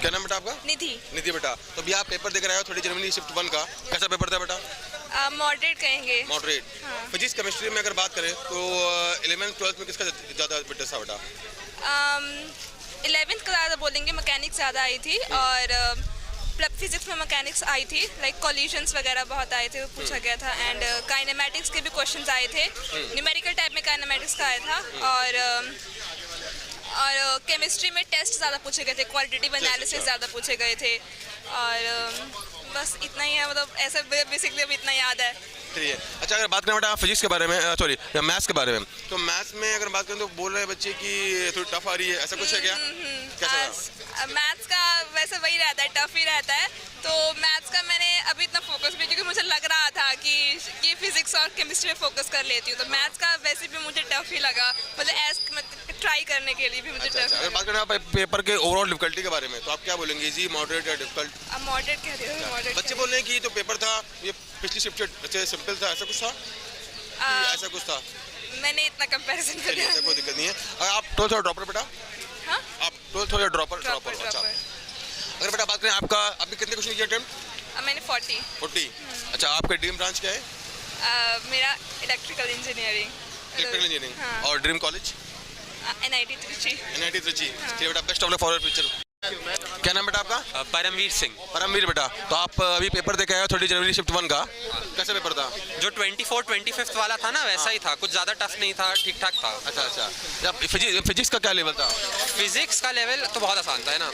क्या नाम बेटा आपका? निधि। निधि बेटा, तो अभी आप पेपर देकर आए हो 30 जनवरी शिफ्ट 1 का, कैसा पेपर था बेटा? मॉडरेट कहेंगे। मॉडरेट। हाँ। फिजिक्स केमिस्ट्री में अगर बात करें तो 11th 12th में किसका ज़्यादा वेटेज था बेटा? 11th का ज़्यादा बोलेंगे, मैकेनिक्स ज़्यादा आई थी और फिजिक्स में मैकेनिक्स आई थी, लाइक कॉलिजन्स वगैरह बहुत आए थे, पूछा गया था। एंड काइनेमेटिक्स के भी क्वेश्चंस आए थे, न्यूमेरिकल टाइप में काइनेमेटिक्स का आया था। और केमिस्ट्री में टेस्ट ज़्यादा पूछे गए थे, क्वालिटेटिव एनालिसिस ज़्यादा पूछे गए थे। और बस इतना ही है, मतलब ऐसे बेसिकली अभी इतना याद है। ठीक है। अच्छा, अगर बात करें बेटा फिजिक्स के बारे में, सॉरी मैथ्स के बारे में, तो मैथ्स में अगर बात करें तो बोल रहे हैं बच्चे कि थोड़ी टफ आ रही है, ऐसा कुछ है क्या? कैसा? मैथ्स का वैसे वही रहता है, टफ ही रहता है। तो मैथ्स का मैंने अभी इतना फोकस भी, क्योंकि मुझे लग रहा था कि ये फिजिक्स और केमिस्ट्री में फोकस कर लेती हूँ, तो मैथ्स का वैसे भी मुझे टफ ही लगा, मतलब ट्राई करने के लिए भी मुझे टफ। अगर बात करें पेपर के ओवरऑल डिफिकल्टी के बारे में, तो आप क्या बोलेंगे, इजी, मॉडरेट या डिफिकल्ट? अब मॉडरेट कह रही हूँ, मॉडरेट। बच्चे बोल रहे हैं कि जो पेपर था ये पिछली शिफ्ट से सिंपल था, ऐसा कुछ था? ऐसा कुछ था? मैंने इतना कंपैरिजन कर ऐसा कोई दिक्कत नहीं है। अगर आप 12th और ड्रॉपर बेटा? हाँ? आप 12th और ड्रॉपर? अच्छा। अगर बेटा बात करें आपका, अभी कितने क्वेश्चन किए अटेम्प्ट? मैंने 40। अच्छा, आपका ड्रीम ब्रांच क्या है? मेरा इलेक्ट्रिकल इंजीनियरिंग। Electrical engineering. हाँ। और dream college? NIT Trichy. NIT Trichy. हाँ। चलिए बेटा, best of luck for your future. क्या नाम बेटा आपका? परमवीर सिंह। परमवीर बेटा, तो आप अभी पेपर देके आए हो 30 जनवरी शिफ्ट 1 का, कैसा पेपर था? जो 24-25 वाला था ना, वैसा ही था, कुछ ज़्यादा टफ नहीं था, ठीक ठाक था। अच्छा। फिजिक्स का क्या लेवल था? फिजिक्स का लेवल तो बहुत आसान था, है ना।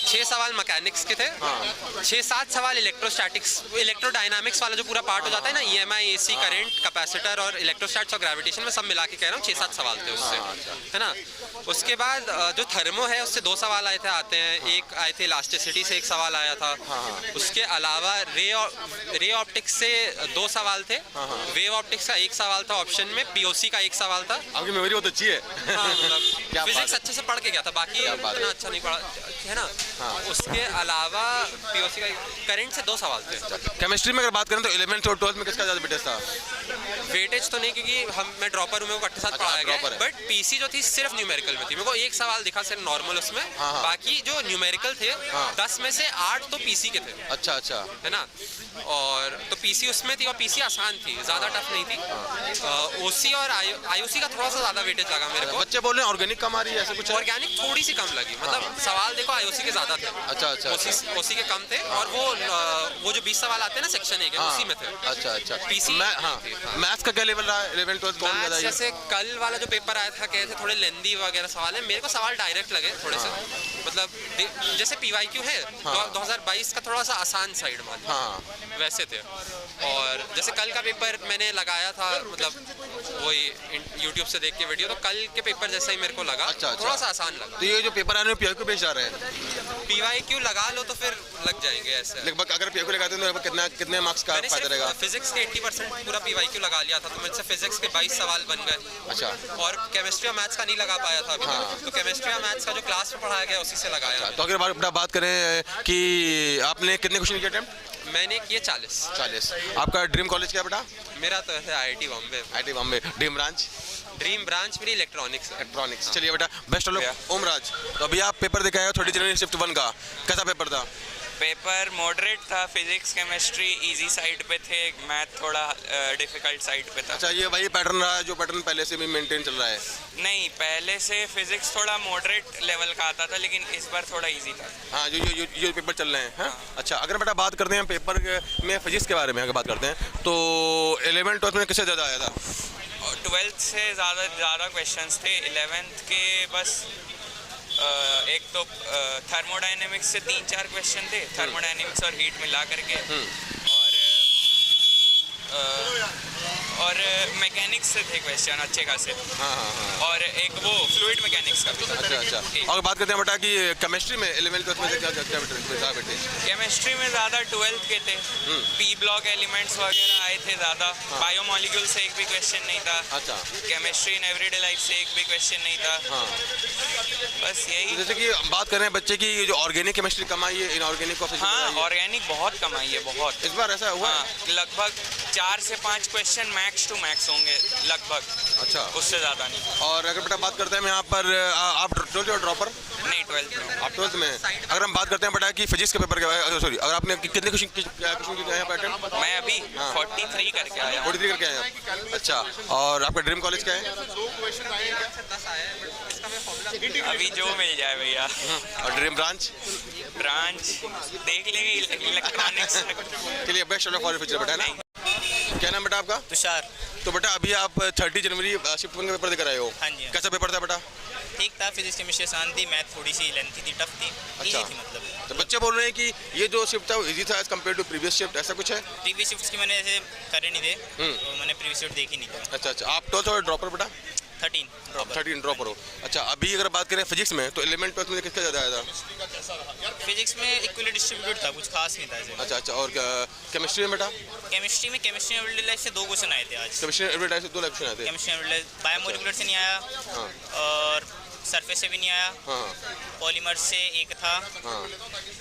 6 सवाल मैकेनिक्स के थे, 6-7 सवाल इलेक्ट्रोस्टैटिक्स, इलेक्ट्रोडायनामिक्स वाला जो पूरा पार्ट हो जाता है ना, EMI, AC, करंट, कैपेसिटर और इलेक्ट्रोस्टैट्स और ग्रेविटेशन में सब मिला के कह रहा हूँ 6-7 सवाल थे उससे, है ना। उसके बाद जो थर्मो है उससे 2 सवाल आए थे, एक आए थे इलास्टिसिटी से, एक सवाल आया था। उसके अलावा रे ऑप्टिक्स से 2 सवाल थे, वेव ऑप्टिक्स का 1 सवाल था ऑप्शन में, POC का 1 सवाल था। आपकी मेमोरी बहुत अच्छी है। फिजिक्स अच्छे से पढ़ के गया था, बाकी इतना अच्छा नहीं पढ़ा, है ना। उसके अलावा POC का करंट से 2 सवाल थे। केमिस्ट्री में अगर बात करें तो 11th और 12th में किसका ज़्यादा वेटेज था? वेटेज तो नहीं, क्योंकि मैं ड्रॉपर हूँ, मेरे को 8 पढ़ाया गया, बट PC जो थी सिर्फ न्यूमेरिकल में थी। मेरे को 1 सवाल दिखा सिर्फ नॉर्मल उसमें, बाकी जो न्यूमेरिकल थे 10 में से 8 तो PC के थे। अच्छा, है ना। और तो PC उसमें थी, और PC आसान थी, ज़्यादा टफ नहीं थी। OC और IOC का थोड़ा सा ज़्यादा वेटेज लगा मेरे को। बच्चे बोल रहे हैं ऑर्गेनिक कम आ रही है, ऐसा कुछ? ऑर्गेनिक थोड़ी सी कम लगी, मतलब सवाल देखो IOC के ज़्यादा थे। अच्छा। OC के कम थे, और वो जो 20 सवाल आते हैं ना सेक्शन 1 उसी में थे। अच्छा। PC मैथ्स का क्या लेवल रहा है 11th 12th कौन ज़्यादा? जैसे कल वाला जो पेपर आया था, कहे थे थोड़े लेंदी वगैरह सवाल है, मेरे को सवाल डायरेक्ट लगे थोड़े से, मतलब जैसे PYQ है 2022 का थोड़ा सा आसान साइड मान, वैसे थे। और जैसे कल का पेपर मैंने लगाया था, मतलब वही YouTube से देख के वीडियो, तो कल के पेपर जैसा ही मेरे को लगा। थोड़ा सा आसान लगा। तो ये जो पेपर आने में PYQ बेच जा रहे हैं? PYQ लगा लो तो फिर लग जाएंगे ऐसे। लगभग अगर PYQ लगाते हैं तो कितने मार्क्स का फायदा रहेगा? फिजिक्स के 80% पूरा PYQ लगा लिया था, तो मुझसे फिजिक्स के 22 सवाल बन गए। अच्छा। और केमिस्ट्री और मैथ्स का नहीं लगा पाया था अभी तक, तो केमिस्ट्री और मैथ्स का जो क्लास में पढ़ाया गया उसी से लगाया। तो अगर बात करें कि आपने कितने क्वेश्चन किए अटेम्प्ट? मैंने किए 40। आपका ड्रीम कॉलेज क्या बेटा? मेरा तो है IIT Bombay. IIT Bombay. Dream branch मेरी इलेक्ट्रॉनिक्स। चलिए बेटा, बेस्ट ऑफ लक। ओमराज, तो अभी आप पेपर देके आए हो 30 जनवरी शिफ्ट 1 का, कैसा पेपर था? पेपर मॉडरेट था, फिजिक्स केमिस्ट्री इजी साइड पे थे, मैथ थोड़ा डिफिकल्ट साइड पे था। अच्छा, ये वही पैटर्न रहा है जो पैटर्न पहले से भी मेंटेन चल रहा है? नहीं, पहले से फिजिक्स थोड़ा मॉडरेट लेवल का आता था, लेकिन इस बार थोड़ा इजी था। हाँ, जो पेपर चल रहे हैं। हाँ? अच्छा, अगर बेटा बात करते हैं पेपर में फिजिक्स के बारे में अगर बात करते हैं तो 11th 12th में किससे ज़्यादा आया था? 12th से ज़्यादा क्वेश्चंस थे। 11th के बस एक तो थर्मोडायनेमिक्स से 3-4 क्वेश्चन थे, थर्मोडायनेमिक्स और हीट मिला करके, और मैकेनिक्स से थे क्वेश्चन अच्छे खासे। और एक वो फ्लूइड मैकेनिक्स का भी था। अच्छा। और बात करते हैं बेटा कि केमिस्ट्री में 11th 12th में क्या वेटेज? केमिस्ट्री में ज़्यादा 12th के थे, P ब्लॉक एलिमेंट्स वगैरह आए थे ज़्यादा। बायोमोलिक्यूल से एक भी क्वेश्चन नहीं था। अच्छा। केमिस्ट्री इन एवरीडे लाइफ से एक भी क्वेश्चन नहीं था। बस यही। जैसे कि बात करें बच्चे की जो ऑर्गेनिक केमिस्ट्री कम आई है, इनऑर्गेनिक हाँ, ऑर्गेनिक बहुत कम आई है, बहुत। इस बार ऐसा हुआ? लगभग 4 से 5 क्वेश्चन मैक्स टू मैक्स होंगे लगभग, अच्छा, उससे ज़्यादा नहीं। और अगर बेटा बात करते हैं हम यहाँ पर आप 12th और ड्रॉपर, नहीं 12th में। आप 12th में हैं। अगर हम बात करते हैं बेटा कि फिजिक्स के पेपर के, सॉरी, अगर आपने कितने क्वेश्चन किए हैं पैटर्न? मैं अभी हाँ। 43 करके आया हूँ। 43 करके आए हैं आप। अच्छा, और आपका ड्रीम कॉलेज क्या है? अभी जो मिल जाए भैया। और ड्रीम ब्रांच? ब्रांच देख लेंगे, इलेक्ट्रॉनिक्स। चलिए, बेस्ट ऑफ फॉर फ्यूचर बेटा, है ना? क्या नाम बेटा आपका? तुषार। तो बेटा अभी आप 30 जनवरी शिफ्ट 1 का पेपर देकर आए हो। हाँ जी। कैसा पेपर था बेटा? ठीक था, फिजिक्स केमिस्ट्री आसान थी, मैथ थोड़ी सी लेंथी थी, टफ थी, अच्छा। इजी थी मतलब। तो बच्चे बोल रहे हैं कि ये जो शिफ्ट था वो इजी था as compared to previous shift, ऐसा कुछ है? प्रीवियस शिफ्ट्स की मैंने ऐसे करे नहीं थे, तो मैंने प्रीवियस शिफ्ट देखी नहीं थी। अच्छा अच्छा, आप 12th और ड्रॉपर बेटा? 13 ड्रॉपर। 13 ड्रॉपर हो। अच्छा, अभी अगर बात करें फिजिक्स में तो 11th 12th में किसका ज़्यादा आया था? फिजिक्स में इक्वली डिस्ट्रीब्यूटेड था, कुछ खास नहीं था ऐसे। अच्छा अच्छा, और केमिस्ट्री में बेटा? केमिस्ट्री में केमिस्ट्री एवरेज लाइफ से 2 क्वेश्चन आए थे आज। केमिस्ट्री एवरी टाइप से 2 लेक्चर आए थे। केमिस्ट्री एवरेज बायोमोलिकुलर से नहीं आया, हाँ और सरफेस से भी नहीं आया, हाँ पॉलीमर से एक था, हाँ।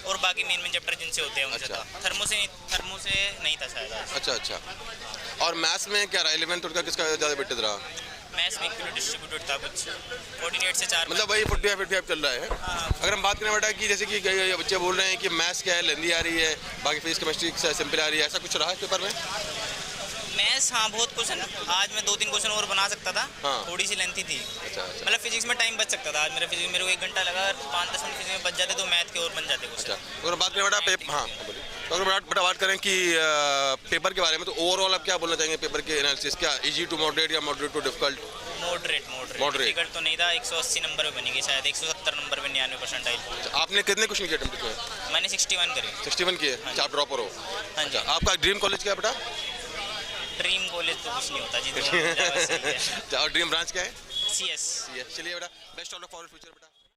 और बाकी मेन चैप्टर जिनसे होते हैं उनसे अच्छा। था। थर्मो से नहीं था शायद आज। अच्छा अच्छा, और मैथ्स में क्या रहा? 11th का किसका ज़्यादा वेटेज रहा? मैथ्स में इक्वली डिस्ट्रीब्यूटेड था, कुछ 48 से 4। मतलब वही 45 चल रहा है। अगर हम बात करें बेटा कि जैसे कि बच्चे बोल रहे हैं कि मैथ्स क्या है, लेंदी आ रही है, बाकी फिजिक्स केमिस्ट्री सिंपल आ रही है, ऐसा कुछ रहा है पेपर में? मैथ्स हाँ बहुत क्वेश्चन, आज मैं 2-3 क्वेश्चन और बना सकता था, हाँ। थोड़ी सी लेंथी थी। अच्छा अच्छा मतलब फिजिक्स में टाइम बच सकता था आज, मेरे को 1 घंटा लगा, 5-10 मिनट फिजिक्स में बच जाते तो मैथ के और बन जाते अच्छा। क्वेश्चन। अगर बात करें बेटा हाँ बोलिए। तो अगर बेटा बात करें कि पेपर के बारे में, तो ओवरऑल आप क्या बोलना चाहेंगे पेपर के एनालिसिस? क्या इजी टू मॉडरेट या moderate to difficult? Moderate difficult तो नहीं था, 180 नंबर पे बनेगी शायद, 170 नंबर पे 99%। आपने कितने क्वेश्चन किए अटेम्प्ट किए? मैंने 61 करे। 61 किए। अच्छा, आप ड्रॉपर हो। हाँ जी। अच्छा, आपका ड्रीम कॉलेज क्या है बेटा? ड्रीम कॉलेज तो कुछ नहीं होता जी, अच्छा, और ड्रीम ब्रांच क्या है? CS। चलिए बेटा, best of luck for future बेटा।